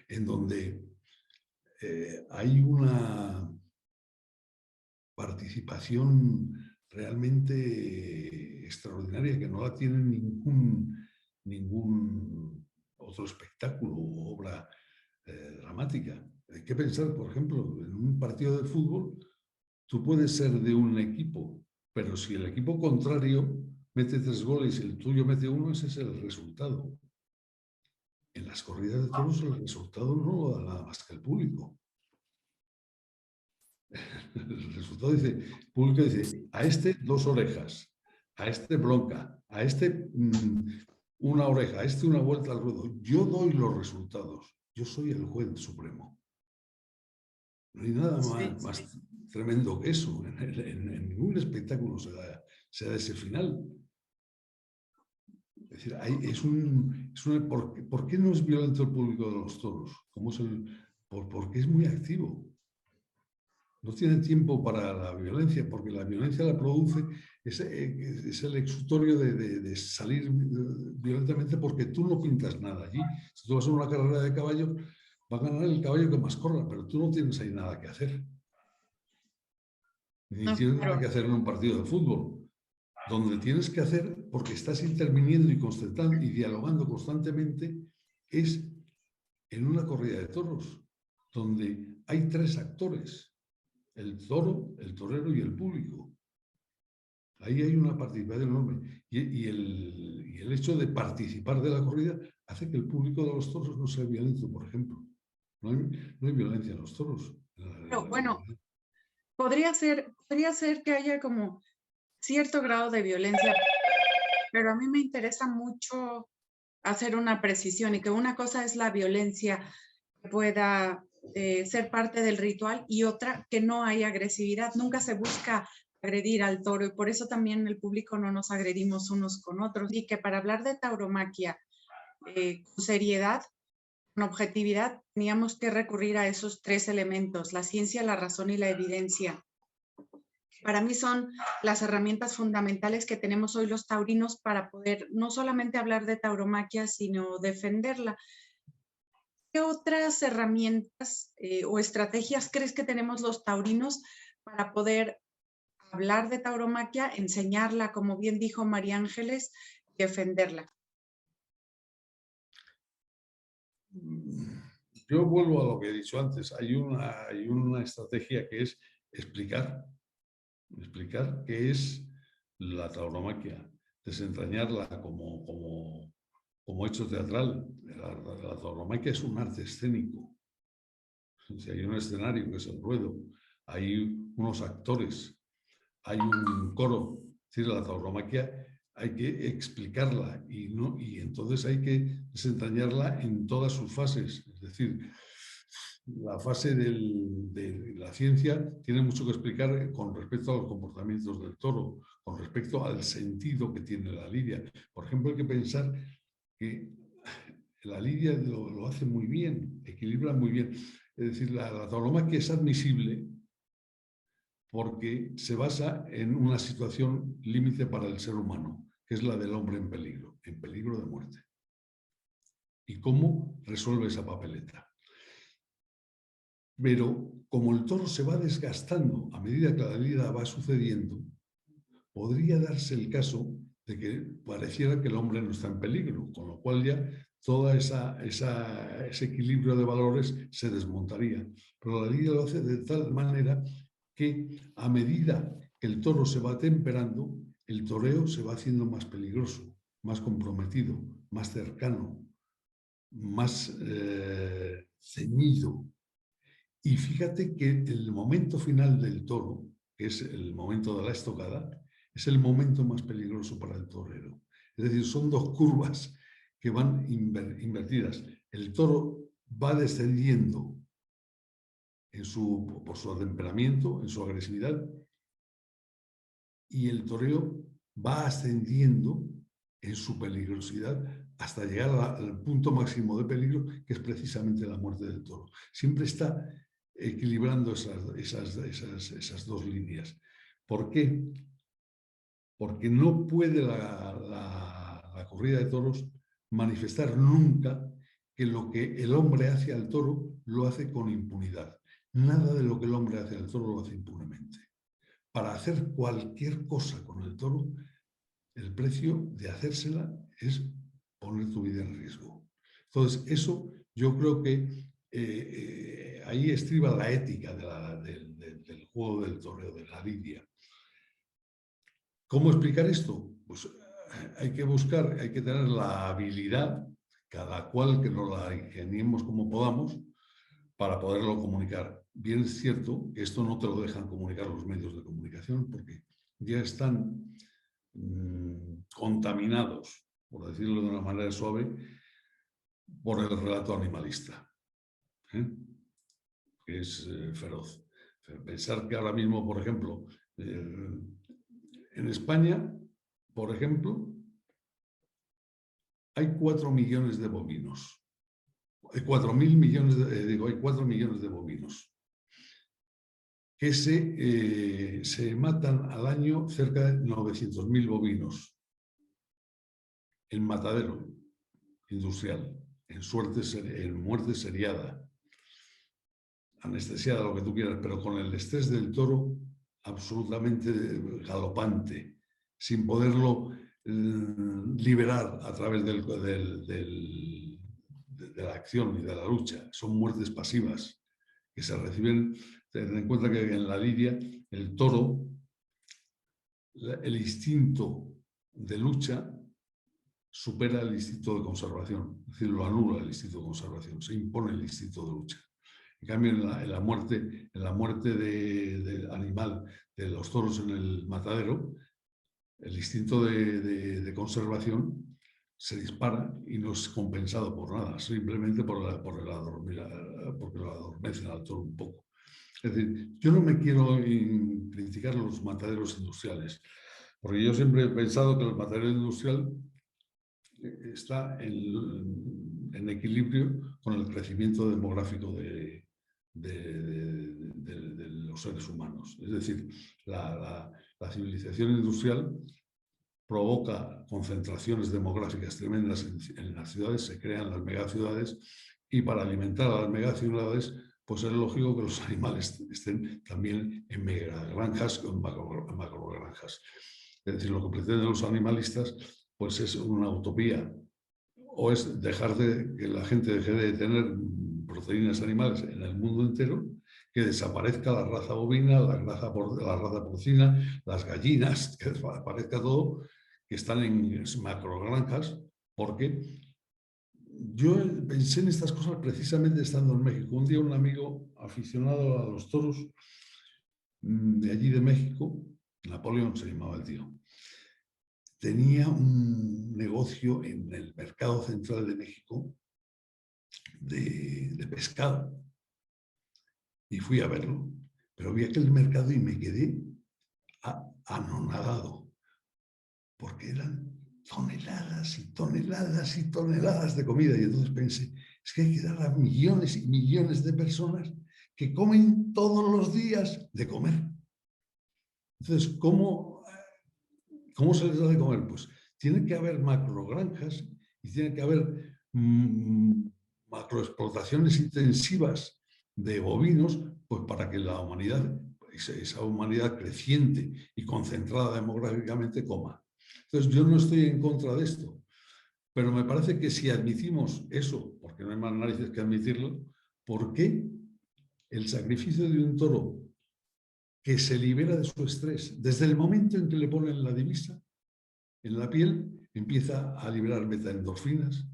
en donde hay una participación realmente extraordinaria que no la tiene ningún otro espectáculo o obra dramática. Hay que pensar, por ejemplo, en un partido de fútbol, tú puedes ser de un equipo, pero si el equipo contrario mete 3 goles y el tuyo mete 1, ese es el resultado. En las corridas de toros el resultado no lo da nada más que el público. El resultado dice, el público dice, a este 2 orejas, a este bronca, a este una oreja, a este una vuelta al ruedo. Yo doy los resultados. Yo soy el juez supremo. No hay nada más tremendo que eso. En ningún espectáculo se da ese final. Es decir, ¿por qué no es violento el público de los toros? Porque es muy activo. No tiene tiempo para la violencia, porque la violencia la produce, es el exutorio de salir violentamente porque tú no pintas nada allí. Si tú vas a una carrera de caballos, va a ganar el caballo que más corra, pero tú no tienes ahí nada que hacer. Ni tienes nada que hacer en un partido de fútbol, donde tienes que hacer, porque estás interviniendo y dialogando constantemente, es en una corrida de toros, donde hay 3 actores. El toro, el torero y el público. Ahí hay una participación enorme. Y el hecho de participar de la corrida hace que el público de los toros no sea violento, por ejemplo. No hay violencia en los toros. Pero bueno, podría ser que haya como cierto grado de violencia, pero a mí me interesa mucho hacer una precisión y que una cosa es la violencia que pueda ser parte del ritual y otra que no hay agresividad. Nunca se busca agredir al toro y por eso también el público no nos agredimos unos con otros. Y que para hablar de tauromaquia con seriedad, con objetividad, teníamos que recurrir a esos 3 elementos, la ciencia, la razón y la evidencia. Para mí son las herramientas fundamentales que tenemos hoy los taurinos para poder no solamente hablar de tauromaquia, sino defenderla. ¿Qué otras herramientas o estrategias crees que tenemos los taurinos para poder hablar de tauromaquia, enseñarla, como bien dijo María Ángeles, y defenderla? Yo vuelvo a lo que he dicho antes. Hay una estrategia que es explicar qué es la tauromaquia, desentrañarla como hecho teatral. La tauromaquia es un arte escénico. Si hay un escenario que es el ruedo, hay unos actores, hay un coro. Es decir, la tauromaquia hay que explicarla y entonces hay que desentrañarla en todas sus fases. Es decir, la fase de la ciencia tiene mucho que explicar con respecto a los comportamientos del toro, con respecto al sentido que tiene la lidia. Por ejemplo, hay que pensar que la lidia lo hace muy bien, equilibra muy bien. Es decir, la tauromaquia es admisible porque se basa en una situación límite para el ser humano, que es la del hombre en peligro de muerte. ¿Y cómo resuelve esa papeleta? Pero como el toro se va desgastando a medida que la lidia va sucediendo, podría darse el caso de que pareciera que el hombre no está en peligro, con lo cual ya todo ese equilibrio de valores se desmontaría. Pero la lidia lo hace de tal manera que a medida que el toro se va temperando, el toreo se va haciendo más peligroso, más comprometido, más cercano, más ceñido. Y fíjate que el momento final del toro, que es el momento de la estocada, es el momento más peligroso para el torero. Es decir, son 2 curvas que van invertidas. El toro va descendiendo por su temperamento, en su agresividad, y el toreo va ascendiendo en su peligrosidad hasta llegar al punto máximo de peligro, que es precisamente la muerte del toro. Siempre está equilibrando esas dos líneas. ¿Por qué? Porque no puede la corrida de toros manifestar nunca que lo que el hombre hace al toro lo hace con impunidad. Nada de lo que el hombre hace al toro lo hace impunemente. Para hacer cualquier cosa con el toro, el precio de hacérsela es poner tu vida en riesgo. Entonces, eso yo creo que ahí estriba la ética del juego del toreo, de la lidia. ¿Cómo explicar esto? Pues hay que buscar, hay que tener la habilidad, cada cual que nos la ingeniemos como podamos, para poderlo comunicar. Bien es cierto que esto no te lo dejan comunicar los medios de comunicación, porque ya están contaminados, por decirlo de una manera suave, por el relato animalista, que es feroz. Pensar que ahora mismo, por ejemplo, en España, por ejemplo, hay 4 millones de bovinos. Hay 4.000 millones, hay 4 millones de bovinos que se matan al año cerca de 900.000 bovinos en matadero industrial, en muerte seriada, anestesiada, lo que tú quieras, pero con el estrés del toro absolutamente galopante, sin poderlo liberar a través de la acción y de la lucha. Son muertes pasivas que se reciben. Ten en cuenta que en la lidia el toro, el instinto de lucha supera el instinto de conservación, es decir, lo anula el instinto de conservación, se impone el instinto de lucha. En cambio, en la muerte del animal, de los toros en el matadero, el instinto de conservación se dispara y no es compensado por nada, simplemente porque lo adormecen al toro un poco. Es decir, yo no me quiero criticar los mataderos industriales, porque yo siempre he pensado que el matadero industrial está en equilibrio con el crecimiento demográfico de los seres humanos. Es decir, la civilización industrial provoca concentraciones demográficas tremendas en las ciudades, se crean las megaciudades, y para alimentar a las megaciudades, pues es lógico que los animales estén también en megagranjas o en macrogranjas. Es decir, lo que pretenden los animalistas pues es una utopía, o es dejar que la gente deje de tener proteínas animales en el mundo entero, que desaparezca la raza bovina, la raza porcina, las gallinas, que desaparezca todo, que están en macrogranjas, porque yo pensé en estas cosas precisamente estando en México. Un día un amigo aficionado a los toros de allí de México, Napoleón se llamaba el tío, tenía un negocio en el mercado central de México de pescado. Y fui a verlo, pero vi aquel mercado y me quedé anonadado, porque eran toneladas y toneladas y toneladas de comida. Y entonces pensé, es que hay que dar a millones y millones de personas que comen todos los días de comer. Entonces, ¿cómo se les da de comer? Pues tiene que haber macrogranjas y tiene que haber macroexplotaciones intensivas de bovinos, pues para que la humanidad, esa humanidad creciente y concentrada demográficamente, coma. Entonces, yo no estoy en contra de esto, pero me parece que si admitimos eso, porque no hay más narices que admitirlo, ¿por qué el sacrificio de un toro que se libera de su estrés, desde el momento en que le ponen la divisa en la piel, empieza a liberar betaendorfinas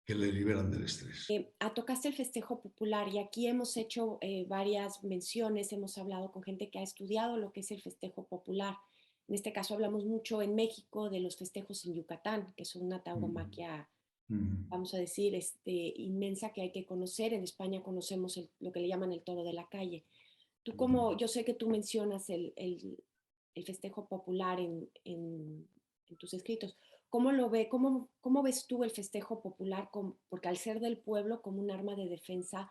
que le liberan del estrés? Tocaste el festejo popular y aquí hemos hecho varias menciones, hemos hablado con gente que ha estudiado lo que es el festejo popular. En este caso hablamos mucho en México de los festejos en Yucatán, que son una tauromaquia, vamos a decir, inmensa que hay que conocer. En España conocemos lo que le llaman el toro de la calle. Tú yo sé que tú mencionas el festejo popular en tus escritos. ¿Cómo lo ve? ¿Cómo ves tú el festejo popular? Porque al ser del pueblo como un arma de defensa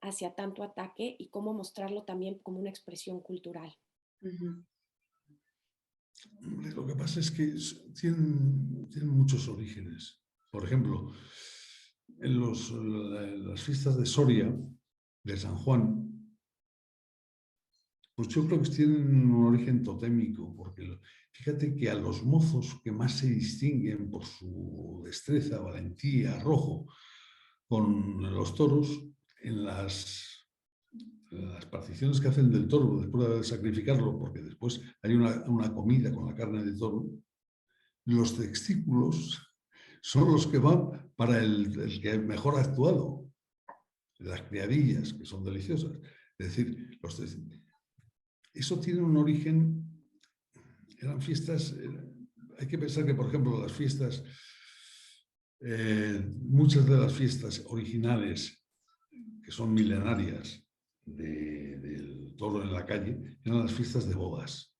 hacia tanto ataque, y cómo mostrarlo también como una expresión cultural. Lo que pasa es que tienen muchos orígenes. Por ejemplo, en las fiestas de Soria, de San Juan, pues yo creo que tienen un origen totémico, porque fíjate que a los mozos que más se distinguen por su destreza, valentía, arrojo con los toros, en las particiones que hacen del toro después de sacrificarlo, porque después hay una comida con la carne del toro, los testículos son los que van para el que mejor ha actuado, las criadillas, que son deliciosas. Es decir, eso tiene un origen, eran fiestas, hay que pensar que, por ejemplo, las fiestas, muchas de las fiestas originales, que son milenarias, del toro en la calle, eran las fiestas de bodas.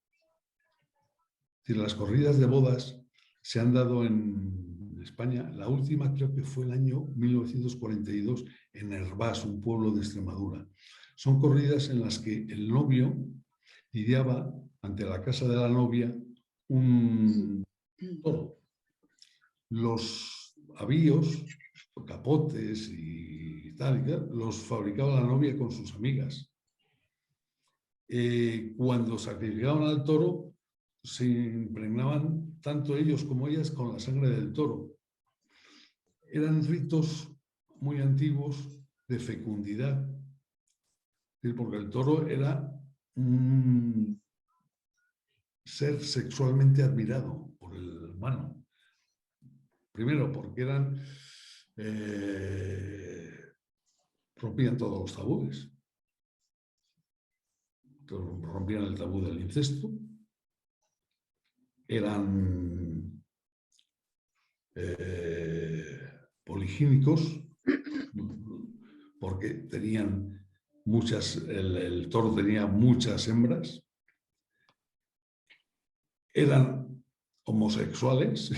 Es decir, las corridas de bodas se han dado en España. La última creo que fue el año 1942 en Hervás, un pueblo de Extremadura. Son corridas en las que el novio lidiaba ante la casa de la novia un toro. Los avíos, capotes y tal, los fabricaba la novia con sus amigas. Cuando sacrificaban al toro, se impregnaban tanto ellos como ellas con la sangre del toro. Eran ritos muy antiguos de fecundidad, porque el toro era un ser sexualmente admirado por el humano. Primero, porque rompían todos los tabúes. Rompían el tabú del incesto, eran poligínicos, porque tenían el toro tenía muchas hembras, eran homosexuales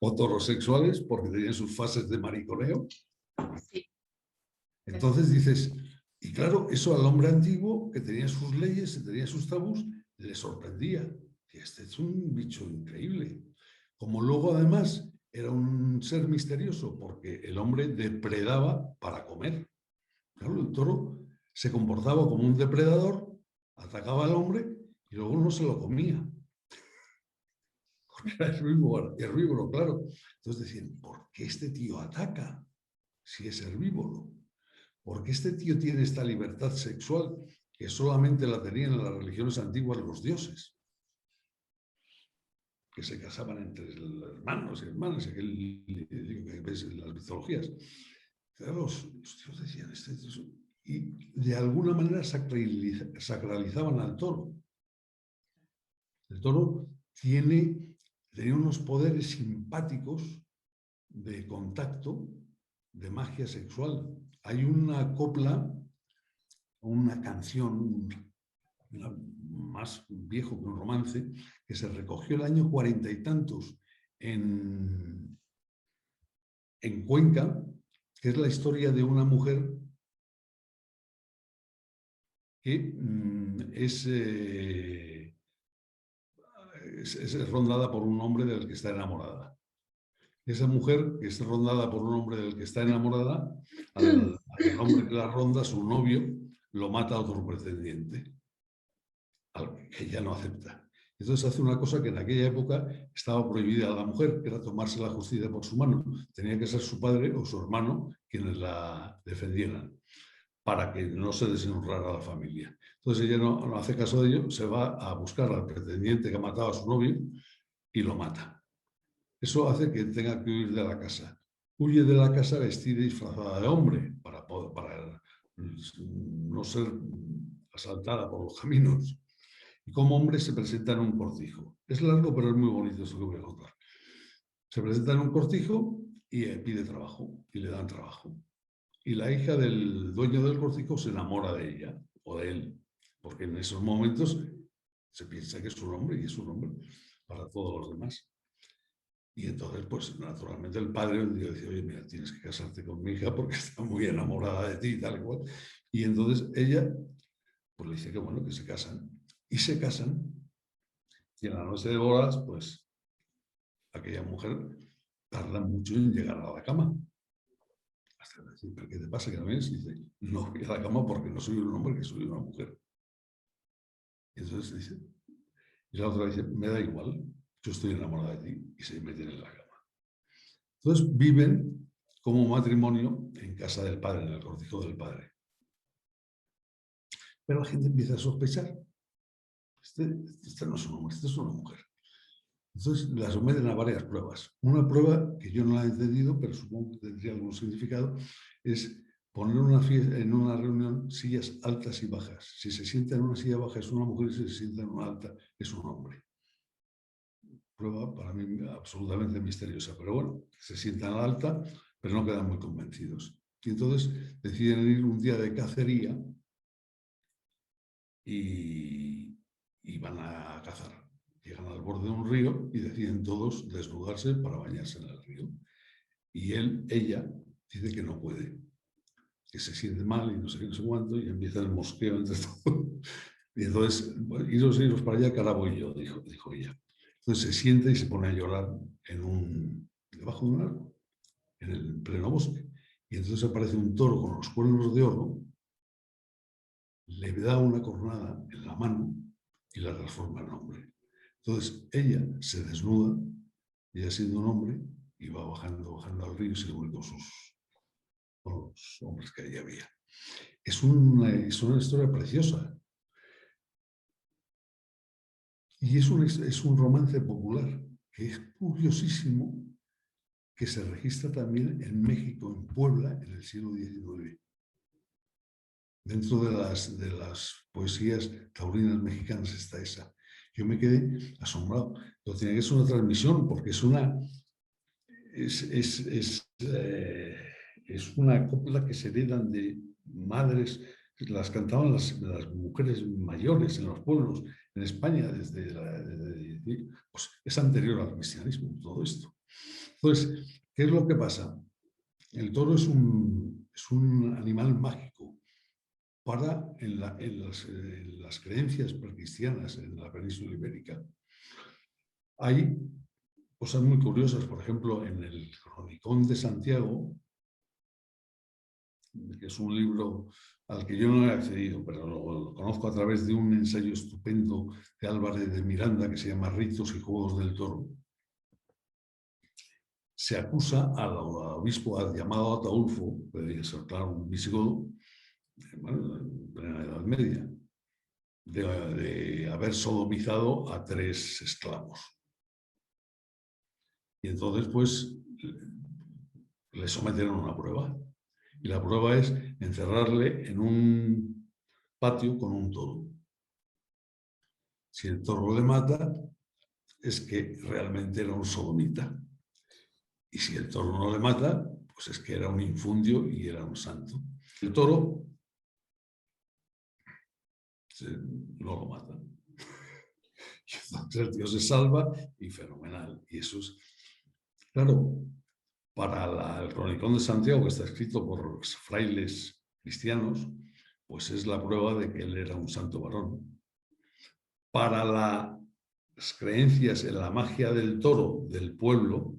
o torosexuales, porque tenían sus fases de mariconeo. Sí. Entonces dices, y claro, eso al hombre antiguo, que tenía sus leyes, tenía sus tabús, le sorprendía. Y este es un bicho increíble. Como luego, además, era un ser misterioso, porque el hombre depredaba para comer. Claro, el toro se comportaba como un depredador, atacaba al hombre y luego no se lo comía. Porque era herbívoro, claro. Entonces decían, ¿por qué este tío ataca si es herbívoro? Porque este tío tiene esta libertad sexual que solamente la tenían en las religiones antiguas los dioses, que se casaban entre hermanos y hermanas, que ves en las mitologías. Claro, los dioses decían, y de alguna manera sacralizaban al toro. El toro tenía unos poderes simpáticos de contacto, de magia sexual. Hay una copla, una canción más viejo que un romance, que se recogió el año 40 y tantos en Cuenca, que es la historia de una mujer que es rondada por un hombre del que está enamorada. Esa mujer que es rondada por un hombre del que está enamorada, al hombre que la ronda, su novio, lo mata a otro pretendiente, al que ella no acepta. Entonces hace una cosa que en aquella época estaba prohibida a la mujer, que era tomarse la justicia por su mano. Tenía que ser su padre o su hermano quienes la defendieran, para que no se deshonrara a la familia. Entonces ella no hace caso de ello, se va a buscar al pretendiente que ha matado a su novio y lo mata. Eso hace que tenga que huir de la casa. Huye de la casa vestida y disfrazada de hombre para no ser asaltada por los caminos. y como hombre se presenta en un cortijo. Es largo, pero es muy bonito esto que voy a contar. Se presenta en un cortijo y pide trabajo, y le dan trabajo. Y la hija del dueño del cortijo se enamora de ella, o de él, porque en esos momentos se piensa que es un hombre, y es un hombre para todos los demás. Y entonces, pues naturalmente el padre un día dice, oye, mira, tienes que casarte con mi hija porque está muy enamorada de ti y tal y cual. Y entonces ella, pues le dice que bueno, que se casan. Y se casan. Y en la noche de bodas, pues aquella mujer tarda mucho en llegar a la cama. Hasta decir, ¿pero qué te pasa que no vienes? Y dice, no voy a la cama porque no soy un hombre, que soy una mujer. Y entonces dice, y la otra dice, me da igual, yo estoy enamorada de ti, y se meten en la cama. Entonces viven como matrimonio en casa del padre, en el cortijo del padre. Pero la gente empieza a sospechar. Este no es un hombre, este es una mujer. Entonces la someten a varias pruebas. Una prueba que yo no la he entendido, pero supongo que tendría algún significado, es poner en una reunión sillas altas y bajas. Si se sienta en una silla baja es una mujer y si se sienta en una alta es un hombre. Prueba para mí absolutamente misteriosa, pero bueno, se sientan a la alta, pero no quedan muy convencidos. Y entonces deciden ir un día de cacería y van a cazar. Llegan al borde de un río y deciden todos desnudarse para bañarse en el río. Y ella dice que no puede, que se siente mal y no sé qué, no sé cuánto, y empieza el mosqueo entre todos. Y entonces, bueno, iros para allá, que ahora voy yo, dijo ella. Entonces se sienta y se pone a llorar debajo de un árbol, en el pleno bosque. Y entonces aparece un toro con los cuernos de oro, le da una cornada en la mano y la transforma en hombre. Entonces ella se desnuda, ella siendo un hombre, y va bajando al río y se une con los hombres que allí había. Es una historia preciosa. Y es un romance popular que es curiosísimo, que se registra también en México, en Puebla, en el siglo XIX. Dentro de las poesías taurinas mexicanas está esa. Yo me quedé asombrado. Pero tiene que ser una transmisión, porque es una copla que se heredan de madres, las cantaban las mujeres mayores en los pueblos, en España, pues es anterior al cristianismo, todo esto. Entonces, ¿qué es lo que pasa? El toro es un animal mágico en las creencias precristianas en la península ibérica. Hay cosas muy curiosas, por ejemplo, en el Cronicón de Santiago, que es un libro al que yo no he accedido, pero lo conozco a través de un ensayo estupendo de Álvarez de Miranda que se llama Ritos y Juegos del Toro. Se acusa al obispo llamado Ataulfo, podría ser claro un visigodo, bueno, en plena Edad Media, de haber sodomizado a 3 esclavos. Y entonces, pues, le sometieron a una prueba. Y la prueba es encerrarle en un patio con un toro. Si el toro le mata, es que realmente era un sodomita. Y si el toro no le mata, pues es que era un infundio y era un santo. El toro no lo mata. Y entonces el tío se salva y fenomenal. Y eso es, claro, para el Cronicón de Santiago, que está escrito por frailes cristianos, pues es la prueba de que él era un santo varón. Para las creencias en la magia del toro del pueblo,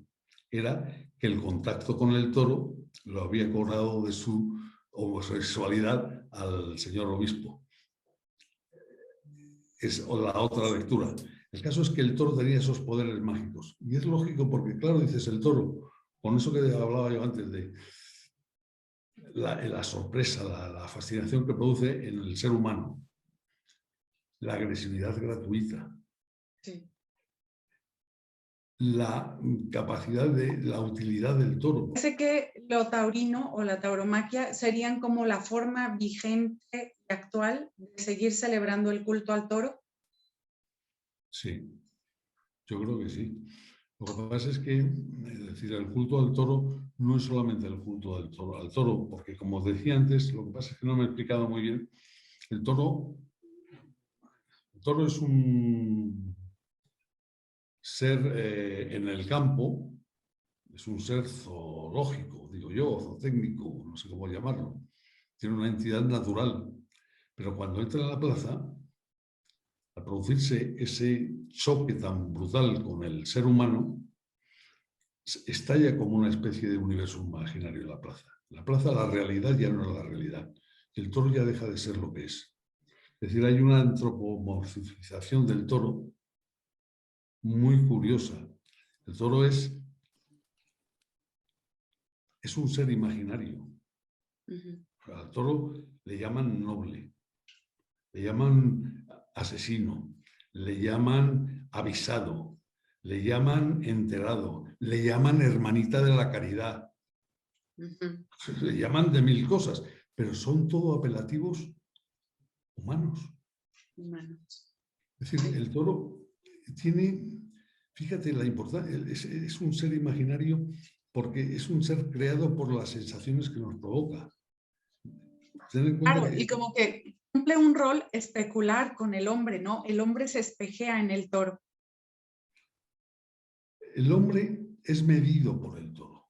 era que el contacto con el toro lo había cobrado de su homosexualidad al señor obispo. Es la otra lectura. El caso es que el toro tenía esos poderes mágicos. Y es lógico porque, claro, dices el toro, con eso que hablaba yo antes de la sorpresa, la fascinación que produce en el ser humano, la agresividad gratuita, Sí. la capacidad la utilidad del toro. Parece que lo taurino o la tauromaquia serían como la forma vigente y actual de seguir celebrando el culto al toro. Sí, yo creo que sí. Lo que pasa es que, es decir, el culto al toro no es solamente el culto al toro, porque como decía antes, lo que pasa es que no me he explicado muy bien. El toro es un ser en el campo, es un ser zoológico, digo yo, zootécnico, no sé cómo llamarlo. Tiene una entidad natural, pero cuando entra en la plaza, al producirse ese choque tan brutal con el ser humano, estalla como una especie de universo imaginario en la plaza. La plaza, la realidad ya no es la realidad. El toro ya deja de ser lo que es. Es decir, hay una antropomorfización del toro muy curiosa. El toro es un ser imaginario. Al toro le llaman noble, le llaman asesino, le llaman avisado, le llaman enterado, le llaman hermanita de la caridad, le llaman de mil cosas, pero son todo apelativos humanos. Es decir, el toro tiene, fíjate la importancia, es un ser imaginario porque es un ser creado por las sensaciones que nos provoca. Ten en cuenta Claro, y como que cumple un rol especular con el hombre, ¿no? El hombre se espejea en el toro. el hombre es medido por el toro.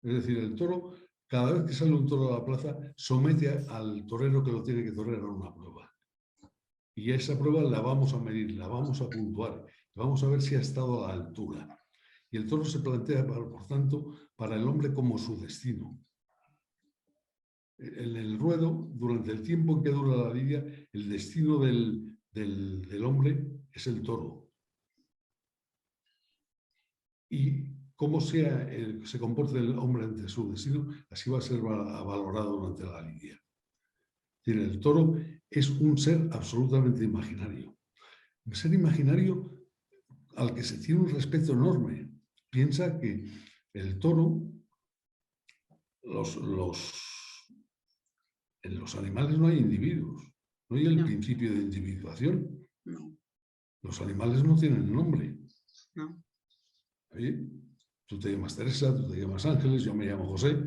Es decir, el toro, cada vez que sale un toro a la plaza, somete al torero que lo tiene que torear a una prueba. Y esa prueba la vamos a medir, la vamos a puntuar, vamos a ver si ha estado a la altura. Y el toro se plantea, por tanto, para el hombre como su destino. En el ruedo, durante el tiempo en que dura la lidia, el destino del hombre es el toro. Y cómo se comporte el hombre ante su destino, así va a ser valorado durante la lidia. Es decir, el toro es un ser absolutamente imaginario. Un ser imaginario al que se tiene un respeto enorme. Piensa que el toro, en los animales no hay individuos, no hay el principio de individuación. No. Los animales no tienen nombre. No. ¿Sí? Tú te llamas Teresa, tú te llamas Ángeles, yo me llamo José.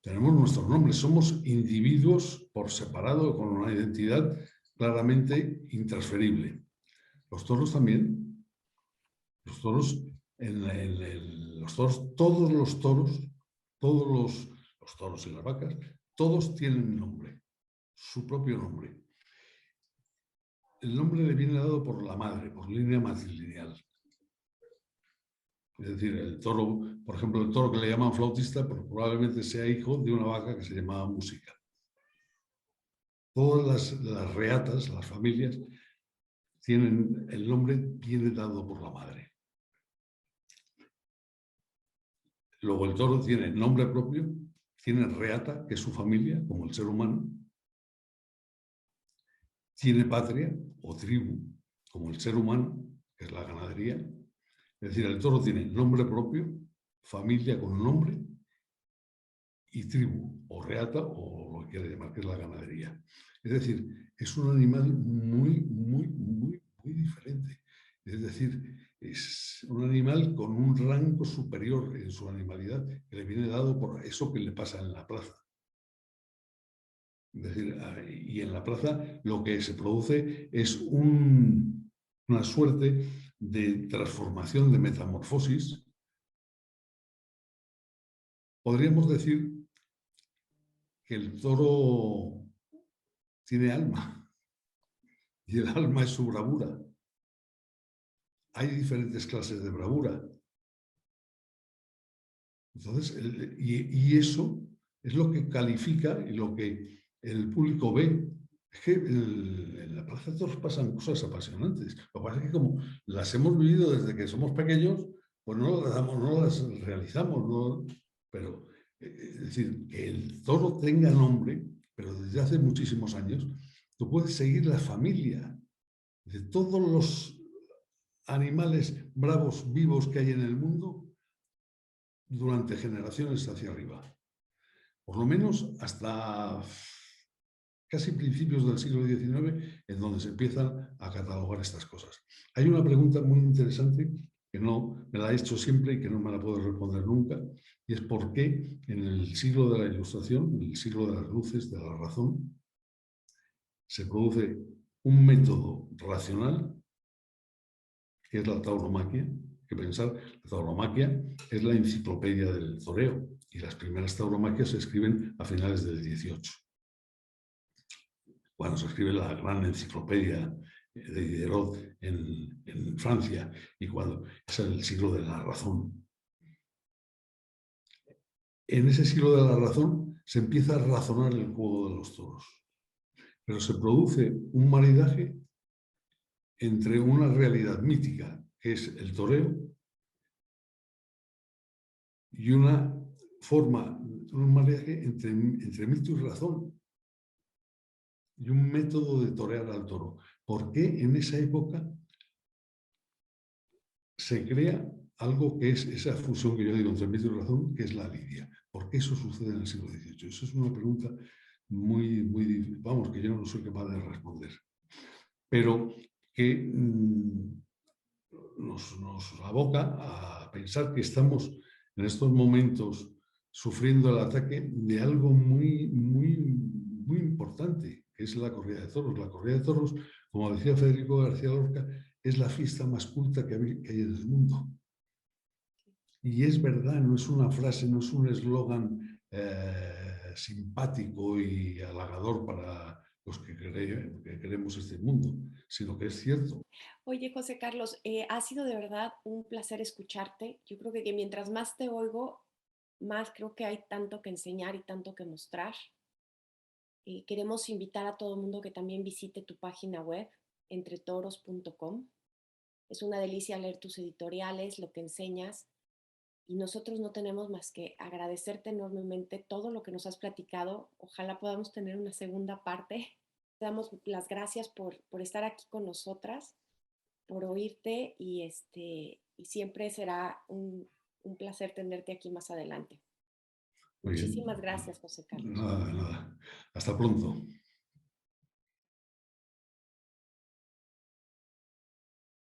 Tenemos nuestros nombres, somos individuos por separado con una identidad claramente intransferible. Los toros también. Los toros, todos los toros, los toros y las vacas, todos tienen nombre, su propio nombre. El nombre le viene dado por la madre, por línea matrilineal. Es decir, el toro, por ejemplo, el toro que le llaman flautista, pues probablemente sea hijo de una vaca que se llamaba Música. Todas las reatas, las familias, tienen el nombre, viene dado por la madre. Luego el toro tiene nombre propio, tiene reata, que es su familia, como el ser humano. Tiene patria o tribu, como el ser humano, que es la ganadería. Es decir, el toro tiene nombre propio, familia con nombre y tribu, o reata, o lo que quiera llamar, que es la ganadería. Es decir, es un animal muy, muy, muy, muy diferente. Es decir, es un animal con un rango superior en su animalidad que le viene dado por eso que le pasa en la plaza. Es decir, y en la plaza lo que se produce es una suerte de transformación, de metamorfosis. Podríamos decir que el toro tiene alma y el alma es su bravura. Hay diferentes clases de bravura. Entonces, y eso es lo que califica y lo que el público ve. Es que en la Plaza de Toros pasan cosas apasionantes. Lo que pasa es que como las hemos vivido desde que somos pequeños, pues no las realizamos. ¿No? Pero, es decir, que el toro tenga nombre, pero desde hace muchísimos años, tú puedes seguir la familia de todos los animales bravos vivos que hay en el mundo durante generaciones hacia arriba. Por lo menos hasta casi principios del siglo XIX en donde se empiezan a catalogar estas cosas. Hay una pregunta muy interesante que no me la he hecho siempre y que no me la puedo responder nunca, y es por qué en el siglo de la Ilustración, en el siglo de las luces, de la razón, se produce un método racional, que es la tauromaquia. Que pensar, la tauromaquia es la enciclopedia del toreo, y las primeras tauromaquias se escriben a finales del XVIII. Cuando se escribe la gran enciclopedia de Diderot en Francia, y cuando es el siglo de la razón. En ese siglo de la razón se empieza a razonar el juego de los toros, pero se produce un maridaje entre una realidad mítica, que es el toreo, y una forma, un maridaje entre mito y razón, y un método de torear al toro. ¿Por qué en esa época se crea algo que es esa fusión que yo digo entre mito y razón, que es la lidia? ¿Por qué eso sucede en el siglo XVIII? Eso es una pregunta muy difícil, vamos, que yo no soy capaz de responder, pero que nos aboca a pensar que estamos en estos momentos sufriendo el ataque de algo muy importante, que es la corrida de toros. La corrida de toros, como decía Federico García Lorca, es la fiesta más culta que hay en el mundo. Y es verdad, no es una frase, no es un eslogan simpático y halagador para los que queremos este mundo, sino que es cierto. Oye, José Carlos, ha sido de verdad un placer escucharte. Yo creo que mientras más te oigo, más creo que hay tanto que enseñar y tanto que mostrar. Queremos invitar a todo el mundo que también visite tu página web, entretoros.com. Es una delicia leer tus editoriales, lo que enseñas, y nosotros no tenemos más que agradecerte enormemente todo lo que nos has platicado. Ojalá podamos tener una segunda parte. Te damos las gracias por estar aquí con nosotras, por oírte, y siempre será un placer tenerte aquí más adelante. Muy bien. Muchísimas gracias, José Carlos. Nada. Hasta pronto.